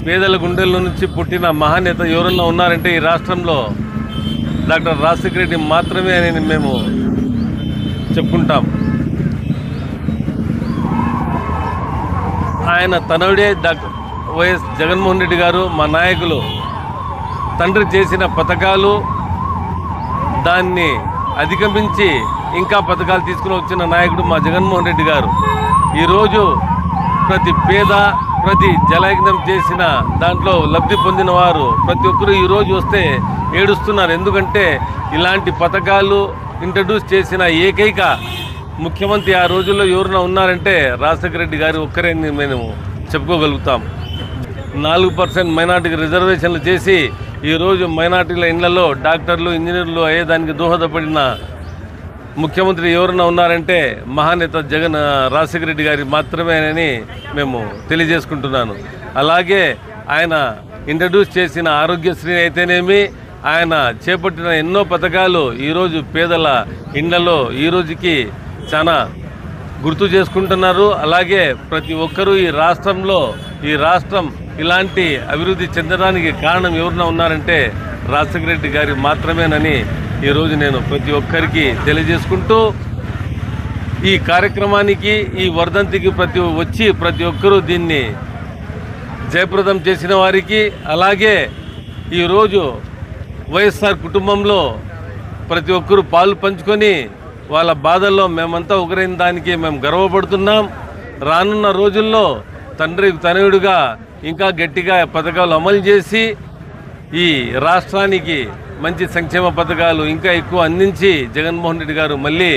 పేదల గుండెల్లో నుంచి పుట్టిన మహానేత ఎవరన్నా ఉన్నారంటే ఈ రాష్ట్రంలో డాక్టర్ రాజశేఖర రెడ్డి మాత్రమే అని మేము చెప్పుకుంటాం. ఆయన తనయుడే డాక్టర్ వైఎస్ జగన్మోహన్ రెడ్డి గారు, మా నాయకులు తండ్రి చేసిన పథకాలు దాన్ని అధిగమించి ఇంకా పథకాలు తీసుకుని వచ్చిన నాయకుడు మా జగన్మోహన్ రెడ్డి గారు. ఈరోజు ప్రతి పేద, ప్రతి జలయజ్ఞం చేసిన దాంట్లో లబ్ధి పొందిన వారు ప్రతి ఒక్కరూ ఈరోజు వస్తే ఏడుస్తున్నారు. ఎందుకంటే ఇలాంటి పథకాలు ఇంట్రడ్యూస్ చేసిన ఏకైక ముఖ్యమంత్రి ఆ రోజుల్లో ఎవరైనా ఉన్నారంటే రాజశేఖర రెడ్డి గారు ఒక్కరే మేము చెప్పుకోగలుగుతాం. 4% మైనార్టీకి రిజర్వేషన్లు చేసి ఈరోజు మైనార్టీల ఇళ్లలో డాక్టర్లు, ఇంజనీర్లు అయ్యేదానికి దోహదపడిన ముఖ్యమంత్రి ఎవరైనా ఉన్నారంటే మహానేత రాజశేఖర రెడ్డి గారి మాత్రమే అని మేము తెలియజేసుకుంటున్నాను. అలాగే ఆయన ఇంట్రడ్యూస్ చేసిన ఆరోగ్యశ్రీ అయితేనేమి, ఆయన చేపట్టిన ఎన్నో పథకాలు ఈరోజు పేదల ఇళ్లలో ఈరోజుకి చాలా గుర్తు చేసుకుంటున్నారు. అలాగే ప్రతి ఒక్కరూ ఈ రాష్ట్రం ఇలాంటి అభివృద్ధి చెందడానికి కారణం ఎవరైనా ఉన్నారంటే రాజశేఖర రెడ్డి గారి మాత్రమేనని ఈరోజు నేను ప్రతి ఒక్కరికి తెలియజేసుకుంటూ, ఈ కార్యక్రమానికి, ఈ వర్ధంతికి ప్రతి ఒక్కరూ దీన్ని జయప్రదం చేసిన వారికి, అలాగే ఈరోజు వైఎస్ఆర్ కుటుంబంలో ప్రతి ఒక్కరూ పాలు పంచుకొని వాళ్ళ బాధల్లో మేమంతా ఒకరైన దానికి మేము గర్వపడుతున్నాం. రానున్న రోజుల్లో తండ్రి తనయుడుగా ఇంకా గట్టిగా పథకాలు అమలు చేసి ఈ రాష్ట్రానికి మంచి సంక్షేమ పథకాలు ఇంకా ఎక్కువ అందించి జగన్మోహన్ రెడ్డి గారు మళ్ళీ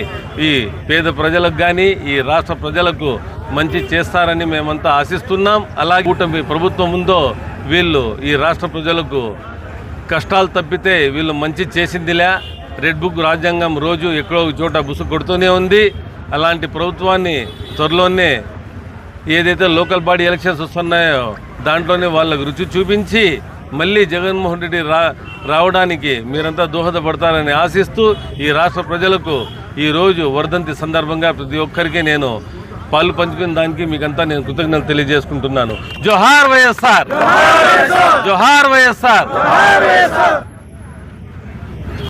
ఈ పేద ప్రజలకు కానీ ఈ రాష్ట్ర ప్రజలకు మంచి చేస్తారని మేమంతా ఆశిస్తున్నాం. అలాగే కూటమి ప్రభుత్వం ఉందో వీళ్ళు ఈ రాష్ట్ర ప్రజలకు కష్టాలు తప్పితే వీళ్ళు మంచి చేసిందిలే. రెడ్ బుక్ రాజ్యాంగం రోజు ఎక్కడో ఒక చోట బుసు కొడుతూనే ఉంది. అలాంటి ప్రభుత్వాన్ని త్వరలోనే ఏదైతే లోకల్ బాడీ ఎలక్షన్స్ వస్తున్నాయో దాంట్లోనే వాళ్ళకు రుచి చూపించి మళ్ళీ జగన్మోహన్ రెడ్డి రావడానికి మీరంతా దోహదపడతారని ఆశిస్తూ ఈ రాష్ట్ర ప్రజలకు ఈరోజు వర్ధంతి సందర్భంగా ప్రతి ఒక్కరికి నేను పాలు పంచుకున్న దానికి మీకంతా నేను కృతజ్ఞతలు తెలియజేసుకుంటున్నాను. జోహార్ వైఎస్ఆర్, జోహార్ వైఎస్ఆర్.